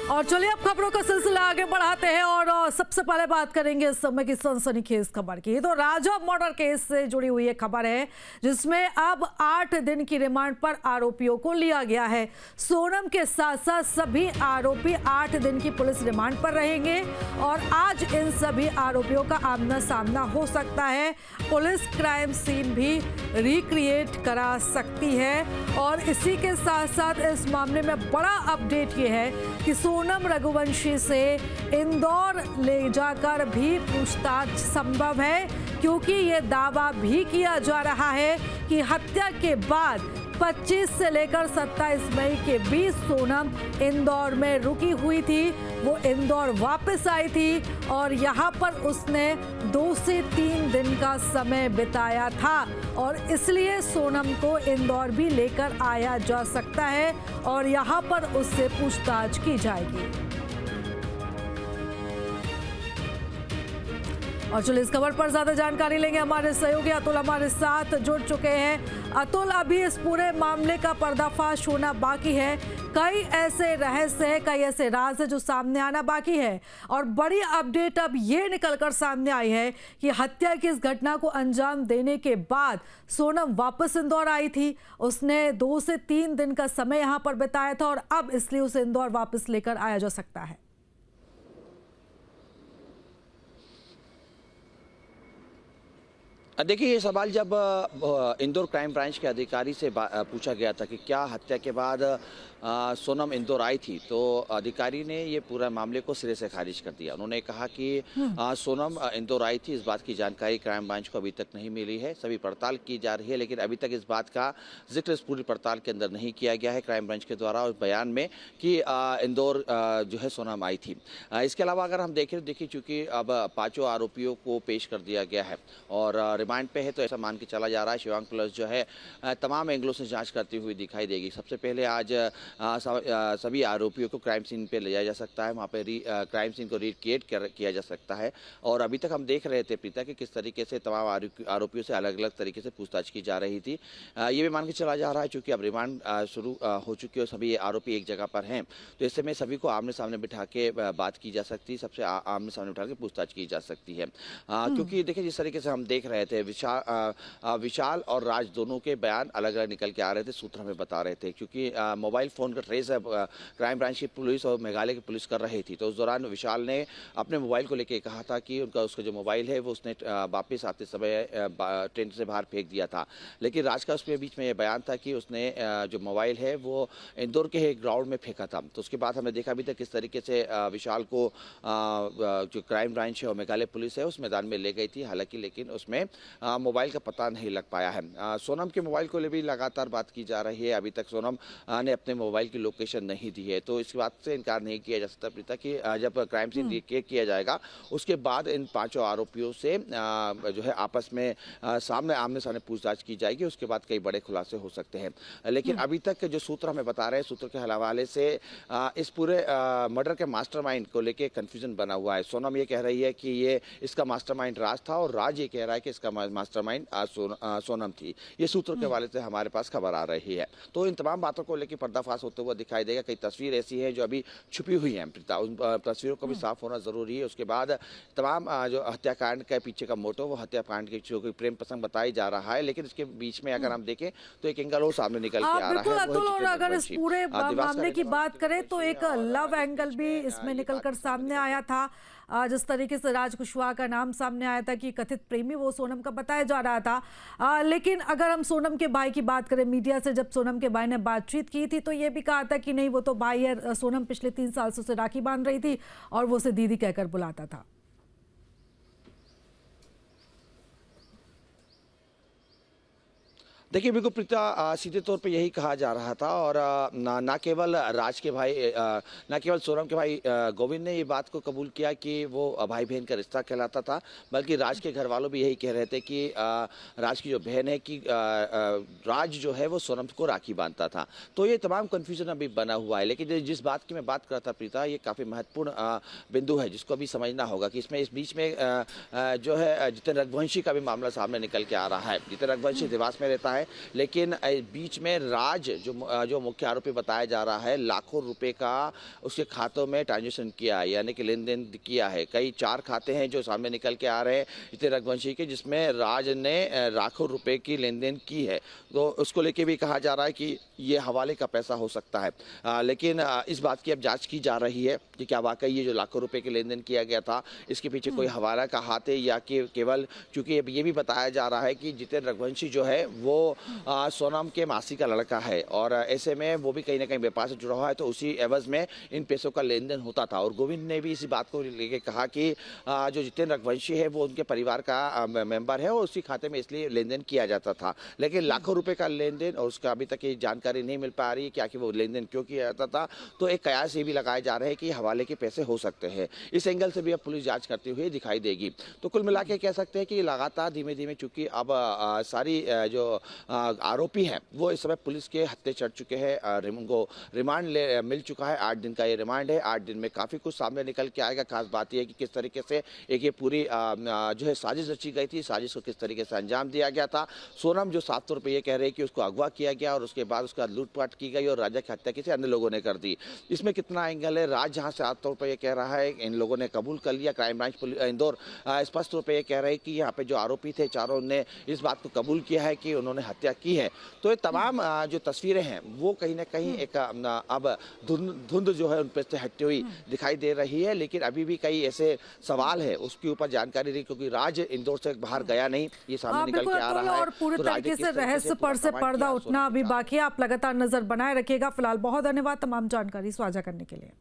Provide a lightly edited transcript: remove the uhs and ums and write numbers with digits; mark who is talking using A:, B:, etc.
A: और चलिए अब खबरों का सिलसिला आगे बढ़ाते हैं और सबसे पहले बात करेंगे इस समय की सनसनीखेज खबर की। तो राजा मर्डर केस से जुड़ी हुई एक खबर है जिसमें अब 8 दिन की रिमांड पर आरोपियों को लिया गया है। सोनम के साथ साथ सभी आरोपी 8 दिन की पुलिस रिमांड पर रहेंगे और आज इन सभी आरोपियों का आमना सामना हो सकता है। पुलिस क्राइम सीन भी रिक्रिएट करा सकती है और इसी के साथ साथ इस मामले में बड़ा अपडेट ये है कि सोनम रघुवंशी से इंदौर ले जाकर भी पूछताछ संभव है, क्योंकि ये दावा भी किया जा रहा है कि हत्या के बाद 25 से लेकर 27 मई के बीच सोनम इंदौर में रुकी हुई थी। वो इंदौर वापस आई थी और यहाँ पर उसने 2 से 3 दिन का समय बिताया था और इसलिए सोनम को इंदौर भी लेकर आया जा सकता है और यहाँ पर उससे पूछताछ की जाएगी। और चलिए इस खबर पर ज्यादा जानकारी लेंगे, हमारे सहयोगी अतुल हमारे साथ जुड़ चुके हैं। अतुल, अभी इस पूरे मामले का पर्दाफाश होना बाकी है, कई ऐसे रहस्य है, कई ऐसे राज है जो सामने आना बाकी है और बड़ी अपडेट अब ये निकलकर सामने आई है कि हत्या की इस घटना को अंजाम देने के बाद सोनम वापस इंदौर आई थी। उसने 2 से 3 दिन का समय यहाँ पर बिताया था और अब इसलिए उसे इंदौर वापस लेकर आया जा सकता है।
B: देखिए, ये सवाल जब इंदौर क्राइम ब्रांच के अधिकारी से पूछा गया था कि क्या हत्या के बाद सोनम इंदौर आई थी, तो अधिकारी ने ये पूरा मामले को सिरे से खारिज कर दिया। उन्होंने कहा कि सोनम इंदौर आई थी, इस बात की जानकारी क्राइम ब्रांच को अभी तक नहीं मिली है। सभी पड़ताल की जा रही है, लेकिन अभी तक इस बात का जिक्र इस पूरी पड़ताल के अंदर नहीं किया गया है क्राइम ब्रांच के द्वारा उस बयान में कि इंदौर जो है सोनम आई थी। इसके अलावा अगर हम देखें तो देखिए, चूँकि अब 5 आरोपियों को पेश कर दिया गया है और रिमांड पे है, तो ऐसा मान के चला जा रहा है शिवांग पुलिस जो है तमाम एंगलों से जांच करती हुई दिखाई देगी। सबसे पहले आज सभी आरोपियों को क्राइम सीन पे ले जाया जा सकता है, वहाँ पे क्राइम सीन को रिक्रिएट किया जा सकता है। और अभी तक हम देख रहे थे प्रीता कि किस तरीके से तमाम आरोपियों से अलग अलग तरीके से पूछताछ की जा रही थी। ये भी मान के चला जा रहा है चूँकि अब रिमांड शुरू हो चुकी है और सभी आरोपी एक जगह पर हैं, तो इस समय सभी को आमने सामने बिठा के बात की जा सकती है, सबसे आमने सामने बिठा के पूछताछ की जा सकती है। क्योंकि देखिए, जिस तरीके से हम देख रहे थे विशाल और राज दोनों के बयान अलग अलग निकल के आ रहे थे, सूत्र हमें बता रहे थे, क्योंकि मोबाइल फ़ोन का ट्रेस क्राइम ब्रांच की पुलिस और मेघालय की पुलिस कर रही थी। तो उस दौरान विशाल ने अपने मोबाइल को लेकर कहा था कि उसका जो मोबाइल है वो उसने वापस आते समय ट्रेन से बाहर फेंक दिया था, लेकिन राज का उसके बीच में ये बयान था कि उसने जो मोबाइल है वो इंदौर के एक ग्राउंड में फेंका था। तो उसके बाद हमने देखा अभी तक किस तरीके से विशाल को जो क्राइम ब्रांच है और मेघालय पुलिस है उस मैदान में ले गई थी, हालांकि लेकिन उसमें मोबाइल का पता नहीं लग पाया है। सोनम के मोबाइल को ले भी लगातार बात की जा रही है, अभी तक सोनम ने अपने मोबाइल की लोकेशन नहीं दी है, तो इस बात से इनकार नहीं किया जा सकता प्रीता कि जब क्राइम सीन रिक्रिएट किया जाएगा उसके बाद इन 5 आरोपियों से जो है आपस में आमने सामने पूछताछ की जाएगी, उसके बाद कई बड़े खुलासे हो सकते हैं। लेकिन अभी तक जो सूत्र हमें बता रहे हैं, सूत्र के हवाले से इस पूरे मर्डर के मास्टरमाइंड को लेकर कंफ्यूजन बना हुआ है। सोनम ये कह रही है कि ये इसका मास्टरमाइंड राज था और राज ये कह रहा है कि इसका मास्टरमाइंड सोनम थी। ये सूत्र के हवाले से हमारे पास खबर आ रही है। तो इन तमाम बातों को लेकर पर्दाफाश होते हुए दिखाई देगा। कई तस्वीर ऐसी है जो अभी छुपी हुई है प्रीता, उन तस्वीरों को भी साफ होना जरूरी है। उसके बाद तमाम जो हत्याकांड के पीछे का मोटो, वो हत्याकांड की जो प्रेम प्रसंग बताई जा रहा है, लेकिन इसके बीच में अगर हम देखें तो एक एंगल और सामने निकल के आ रहा है।
A: और अगर इस पूरे मामले की बात करें तो एक लव एंगल भी इसमें निकलकर सामने आया था। जिस तरीके से राज कुशवाहा का नाम सामने आया था कि कथित प्रेमी वो सोनम का बताया जा रहा था, लेकिन अगर हम सोनम के भाई की बात करें, मीडिया से जब सोनम के भाई ने बातचीत की थी तो ये भी कहा था कि नहीं वो तो भाई है, सोनम पिछले 3 साल से उसे राखी बांध रही थी और वो उसे दीदी कहकर बुलाता था।
B: देखिए, बिल्कुल प्रीता, सीधे तौर पे यही कहा जा रहा था और ना केवल राज के भाई, ना केवल सोनम के भाई गोविंद ने ये बात को कबूल किया कि वो भाई बहन का रिश्ता कहलाता था, बल्कि राज के घर वालों भी यही कह रहे थे कि राज की जो बहन है कि राज जो है वो सोनम को राखी बांधता था। तो ये तमाम कन्फ्यूजन अभी बना हुआ है, लेकिन जिस बात की मैं बात करता प्रीता, ये काफ़ी महत्वपूर्ण बिंदु है जिसको अभी समझना होगा कि इसमें इस बीच में जो है जितेंद्र रघुवंशी का भी मामला सामने निकल के आ रहा है। जितेंद्र रघुवंशी देवास में रहता है, है, लेकिन बीच में राज जो मुख्य आरोपी बताया जा रहा है, लाखों रुपए का उसके खातों में ट्रांजेक्शन किया है, यानी कि लेन देन किया है। कई 4 खाते हैं जो सामने निकल के आ रहे हैं जितेंद्र रघुवंशी के, जिसमें राज ने लाखों रुपए की लेन देन की है। तो उसको लेके भी कहा जा रहा है कि ये हवाले का पैसा हो सकता है। लेकिन इस बात की अब जांच की जा रही है कि क्या वाकई ये जो लाखों रुपए के लेन देन किया गया था, इसके पीछे कोई हवाला का हाथ है या कि केवल, क्योंकि अब ये भी बताया जा रहा है कि जितेंद्र रघुवंशी जो है वो सोनम के मासी का लड़का है और ऐसे में वो भी कहीं ना कहीं व्यापार से जुड़ा हुआ है, तो उसी एवज में इन पैसों का लेन देन होता था। और गोविंद ने भी इसी बात को लेके कहा कि जो जितेंद्र रघुवंशी है वो उनके परिवार का मेंबर है और उसी खाते में इसलिए लेन देन किया जाता था। लेकिन लाखों रुपए का लेन देन और उसका अभी तक ये जानकारी नहीं मिल पा रही है कि आखिर वो लेन देन क्यों किया जाता था। तो एक कयास ये भी लगाए जा रहे हैं कि हवाले के पैसे हो सकते हैं। इस एंगल से भी अब पुलिस जांच करती हुई दिखाई देगी। तो कुल मिला के कह सकते हैं कि लगातार धीमे धीमे, चूंकि अब सारी जो आरोपी हैं वो इस समय पुलिस के हत्थे चढ़ चुके हैं। उनको रिमांड मिल चुका है, 8 दिन का ये रिमांड है। 8 दिन में काफ़ी कुछ सामने निकल के आएगा। खास बात यह है कि किस तरीके से एक ये पूरी जो है साजिश रची गई थी, साजिश को किस तरीके से अंजाम दिया गया था। सोनम जो 700 रुपये कह रहे हैं कि उसको अगवा किया गया और उसके बाद उसका लूटपाट की गई और राजा की हत्या किसी अन्य लोगों ने कर दी। इसमें कितना एंगल है? राज जहाँ से 700 रुपये कह रहा है, इन लोगों ने कबूल कर लिया। क्राइम ब्रांच इंदौर स्पष्ट रूप से कह रहे हैं कि यहाँ पे जो आरोपी थे चारों ने इस बात को कबूल किया है कि उन्होंने हत्या की है। तो ये तमाम जो तस्वीरें हैं वो कहीं ना कहीं एक अब धुंध जो है उन पर से हटती हुई दिखाई दे रही है। लेकिन अभी भी कई ऐसे सवाल है उसके ऊपर जानकारी नहीं, क्योंकि राज इंदौर से बाहर गया नहीं, ये सामने निकल के आ रहा है।
A: और पूरे तरीके से रहस्य पर से पर्दा उठना अभी बाकी है। आप लगातार नजर बनाए रखिएगा। फिलहाल बहुत धन्यवाद तमाम जानकारी साझा करने के लिए।